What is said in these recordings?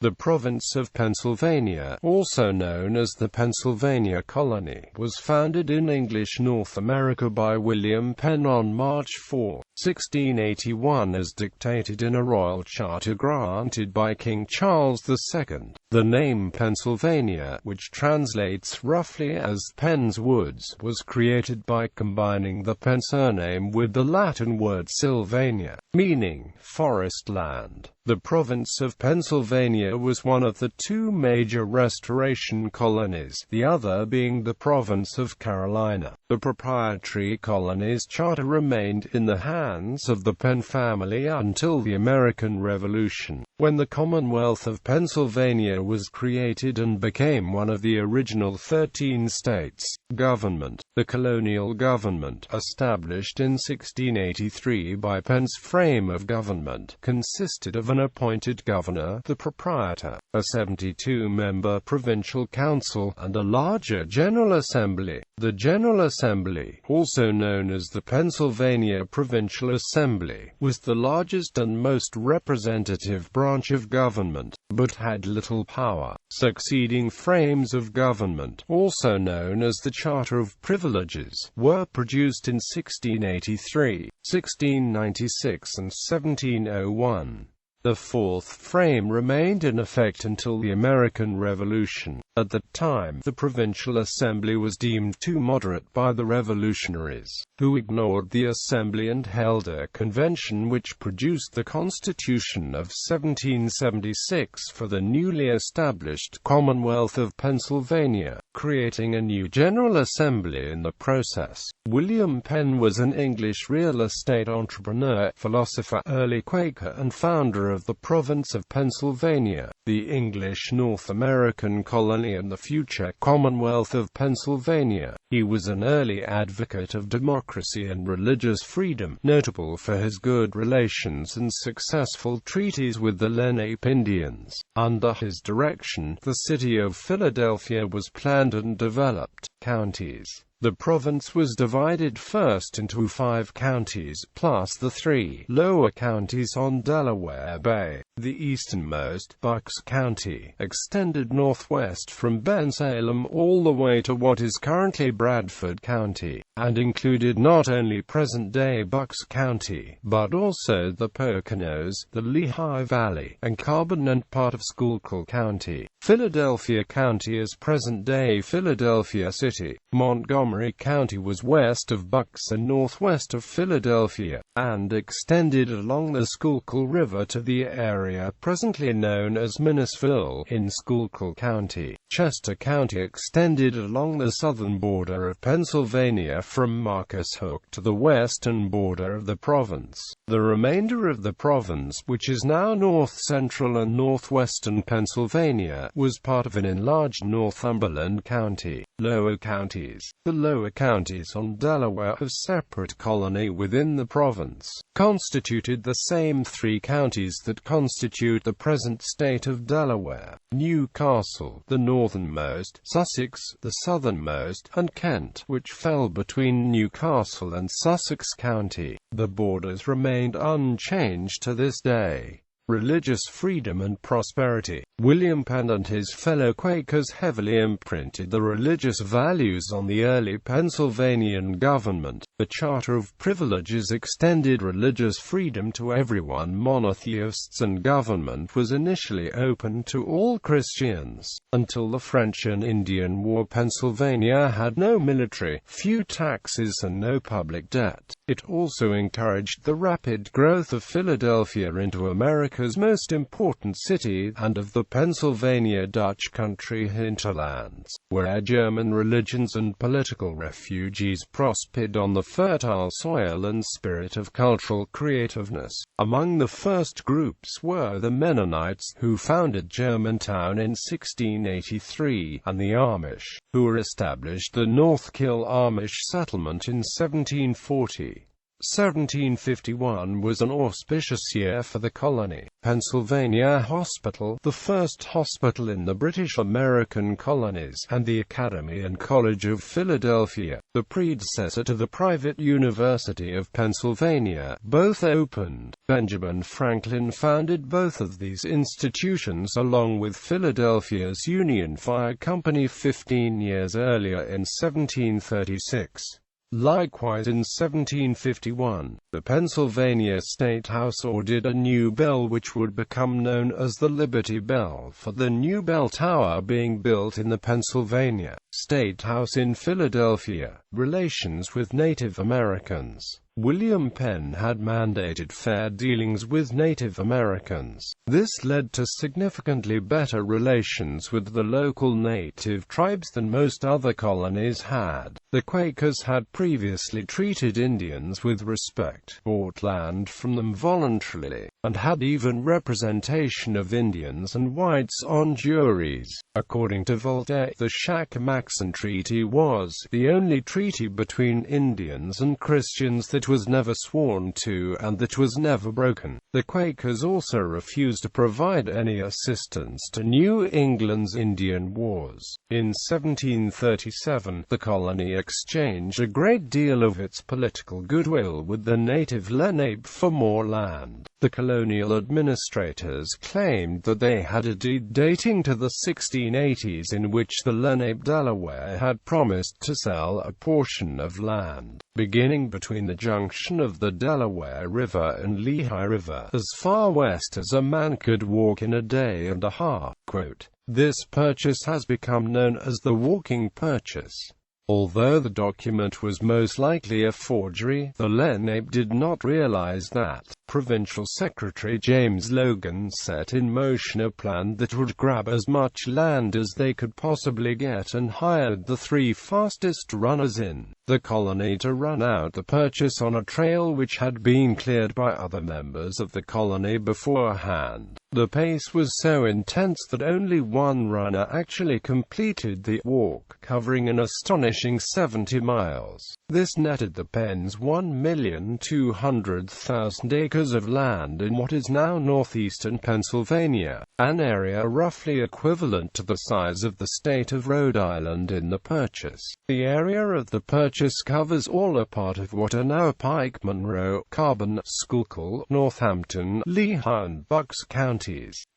The Province of Pennsylvania, also known as the Pennsylvania Colony, was founded in English North America by William Penn on March 4, 1681 as dictated in a royal charter granted by King Charles II. The name Pennsylvania, which translates roughly as Penn's Woods, was created by combining the Penn surname with the Latin word sylvania, meaning forest land. The province of Pennsylvania was one of the two major Restoration colonies, the other being the Province of Carolina. The proprietary colonies charter remained in the hands of the Penn family until the American Revolution, when the Commonwealth of Pennsylvania was created and became one of the original 13 states. Government. The Colonial Government, established in 1683 by Penn's frame of government, consisted of an appointed governor, the proprietor, a 72-member provincial council, and a larger General Assembly. The General Assembly, also known as the Pennsylvania Provincial Assembly, was the largest and most representative branch of government, but had little power. Succeeding frames of government, also known as the Charter of Privileges, were produced in 1683, 1696 and 1701. The fourth frame remained in effect until the American Revolution. At that time, the Provincial Assembly was deemed too moderate by the revolutionaries, who ignored the Assembly and held a convention which produced the Constitution of 1776 for the newly established Commonwealth of Pennsylvania, creating a new General Assembly in the process. William Penn was an English real estate entrepreneur, philosopher, early Quaker, and founder of the Province of Pennsylvania, the English North American colony and the future Commonwealth of Pennsylvania. He was an early advocate of democracy and religious freedom, notable for his good relations and successful treaties with the Lenape Indians. Under his direction, the city of Philadelphia was planned and developed. Counties. The province was divided first into 5 counties, plus the 3 lower counties on Delaware Bay. The easternmost, Bucks County, extended northwest from Bensalem all the way to what is currently Bradford County, and included not only present-day Bucks County, but also the Poconos, the Lehigh Valley, and Carbon and part of Schuylkill County. Philadelphia County is present-day Philadelphia City. Montgomery County was west of Bucks and northwest of Philadelphia, and extended along the Schuylkill River to the area presently known as Minnesville, in Schuylkill County. Chester County extended along the southern border of Pennsylvania from Marcus Hook to the western border of the province. The remainder of the province, which is now north-central and northwestern Pennsylvania, was part of an enlarged Northumberland County. Lower counties. The lower counties on Delaware, a separate colony within the province, constituted the same 3 counties that constitute the present state of Delaware: Newcastle, the northernmost, Sussex, the southernmost, and Kent, which fell between Newcastle and Sussex County. The borders remained unchanged to this day. Religious freedom and prosperity. William Penn and his fellow Quakers heavily imprinted the religious values on the early Pennsylvanian government. The Charter of Privileges extended religious freedom to everyone. Monotheists, and government was initially open to all Christians. Until the French and Indian War, Pennsylvania had no military, few taxes, and no public debt. It also encouraged the rapid growth of Philadelphia into America's most important city, and of the Pennsylvania Dutch country hinterlands, where German religions and political refugees prospered on the fertile soil and spirit of cultural creativeness. Among the first groups were the Mennonites, who founded Germantown in 1683, and the Amish, who established the North Kill Amish settlement in 1740. 1751 was an auspicious year for the colony. Pennsylvania Hospital, the first hospital in the British American colonies, and the Academy and College of Philadelphia, the predecessor to the private University of Pennsylvania, both opened. Benjamin Franklin founded both of these institutions along with Philadelphia's Union Fire Company 15 years earlier in 1736. Likewise in 1751, the Pennsylvania State House ordered a new bell which would become known as the Liberty Bell, for the new bell tower being built in the Pennsylvania State House in Philadelphia. Relations with Native Americans. William Penn had mandated fair dealings with Native Americans. This led to significantly better relations with the local native tribes than most other colonies had. The Quakers had previously treated Indians with respect, bought land from them voluntarily, and had even representation of Indians and whites on juries. According to Voltaire, the Shackamaxon Treaty was the only treaty between Indians and Christians that was never sworn to and that was never broken. The Quakers also refused to provide any assistance to New England's Indian Wars. In 1737, the colony exchanged a great deal of its political goodwill with the native Lenape for more land. The colonial administrators claimed that they had a deed dating to the 1680s in which the Lenape Delaware had promised to sell a portion of land, beginning between the junction of the Delaware River and Lehigh River, as far west as a man could walk in a day and a half. Quote, "This purchase has become known as the Walking Purchase." Although the document was most likely a forgery, the Lenape did not realize that. Provincial Secretary James Logan set in motion a plan that would grab as much land as they could possibly get and hired the three fastest runners in the colony to run out the purchase on a trail which had been cleared by other members of the colony beforehand. The pace was so intense that only one runner actually completed the walk, covering an astonishing 70 miles. This netted the Penns 1,200,000 acres of land in what is now northeastern Pennsylvania, an area roughly equivalent to the size of the state of Rhode Island in the purchase. The area of the purchase covers all a part of what are now Pike, Monroe, Carbon, Schuylkill, Northampton, Lehigh and Bucks counties.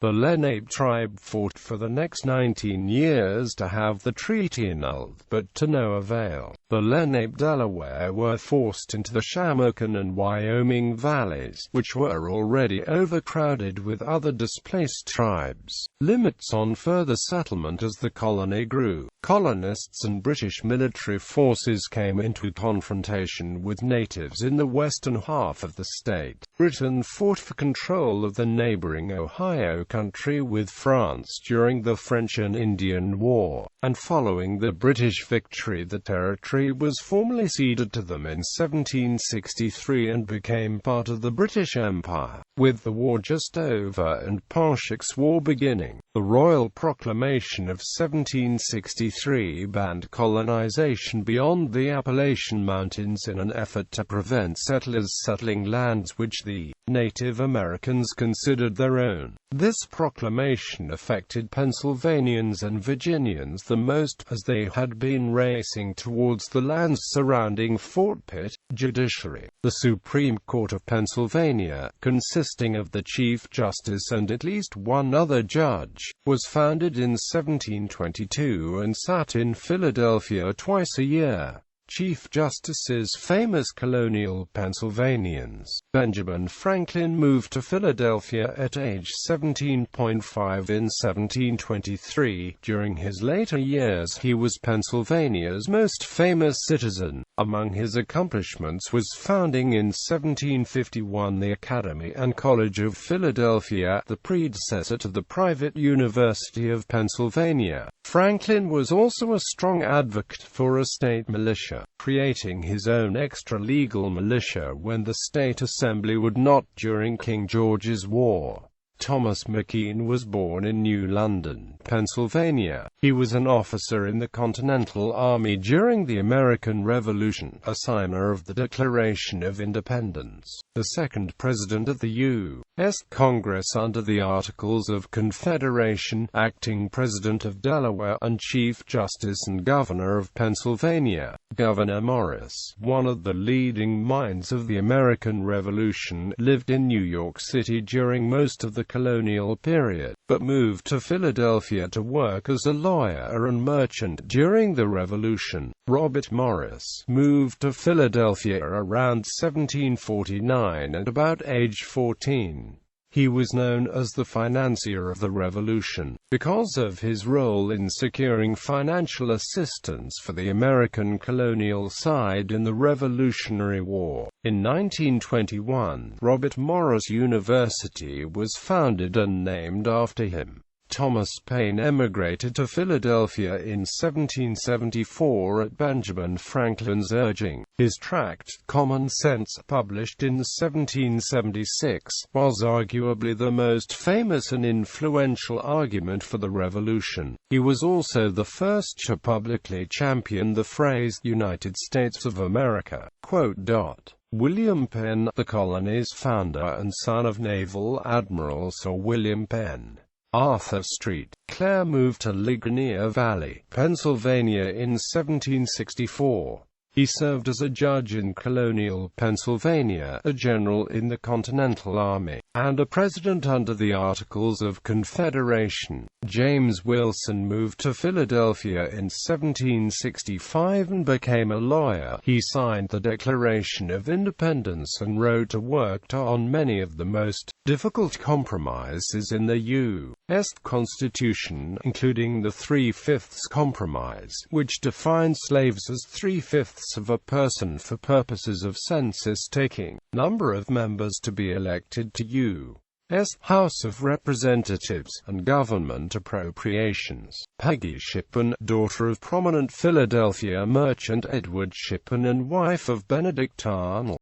The Lenape tribe fought for the next 19 years to have the treaty annulled, but to no avail. The Lenape Delaware were forced into the Shamokin and Wyoming valleys, which were already overcrowded with other displaced tribes. Limits on further settlement as the colony grew. Colonists and British military forces came into confrontation with natives in the western half of the state. Britain fought for control of the neighboring Ohio country with France during the French and Indian War, and following the British victory the territory was formally ceded to them in 1763 and became part of the British Empire. With the war just over and Pontiac's War beginning, the Royal Proclamation of 1763 banned colonization beyond the Appalachian Mountains in an effort to prevent settlers settling lands which the Native Americans considered their own. This proclamation affected Pennsylvanians and Virginians the most, as they had been racing towards the lands surrounding Fort Pitt. Judiciary. The Supreme Court of Pennsylvania, consisting of the Chief Justice and at least one other judge, was founded in 1722 and sat in Philadelphia twice a year. Chief Justices famous colonial Pennsylvanians. Benjamin Franklin moved to Philadelphia at age 17.5 in 1723. During his later years he was Pennsylvania's most famous citizen. Among his accomplishments was founding in 1751 the Academy and College of Philadelphia, the predecessor to the private University of Pennsylvania. Franklin was also a strong advocate for a state militia, creating his own extra-legal militia when the state assembly would not during King George's War. Thomas Mckean was born in New London, Pennsylvania. He was an officer in the Continental Army during the American Revolution, a signer of the Declaration of Independence, the second president of the U.S. Congress under the Articles of Confederation, acting president of Delaware, and Chief Justice and Governor of Pennsylvania. Gouverneur Morris, one of the leading minds of the American Revolution, lived in New York City during most of the colonial period, but moved to Philadelphia to work as a lawyer and merchant during the Revolution. Robert Morris moved to Philadelphia around 1749 at about age 14. He was known as the financier of the Revolution, because of his role in securing financial assistance for the American colonial side in the Revolutionary War. In 1921, Robert Morris University was founded and named after him. Thomas Paine emigrated to Philadelphia in 1774 at Benjamin Franklin's urging. His tract, Common Sense, published in 1776, was arguably the most famous and influential argument for the Revolution. He was also the first to publicly champion the phrase, United States of America. William Penn, the colony's founder and son of Naval Admiral Sir William Penn, Arthur Street, Clare, moved to Ligonier Valley, Pennsylvania in 1764. He served as a judge in colonial Pennsylvania, a general in the Continental Army, and a president under the Articles of Confederation. James Wilson moved to Philadelphia in 1765 and became a lawyer. He signed the Declaration of Independence and wrote or worked on many of the most difficult compromises in the U.S. Constitution, including the 3/5 Compromise, which defined slaves as 3/5 of a person for purposes of census-taking. Number of members to be elected to U.S. House of Representatives, and government appropriations. Peggy Shippen, daughter of prominent Philadelphia merchant Edward Shippen and wife of Benedict Arnold,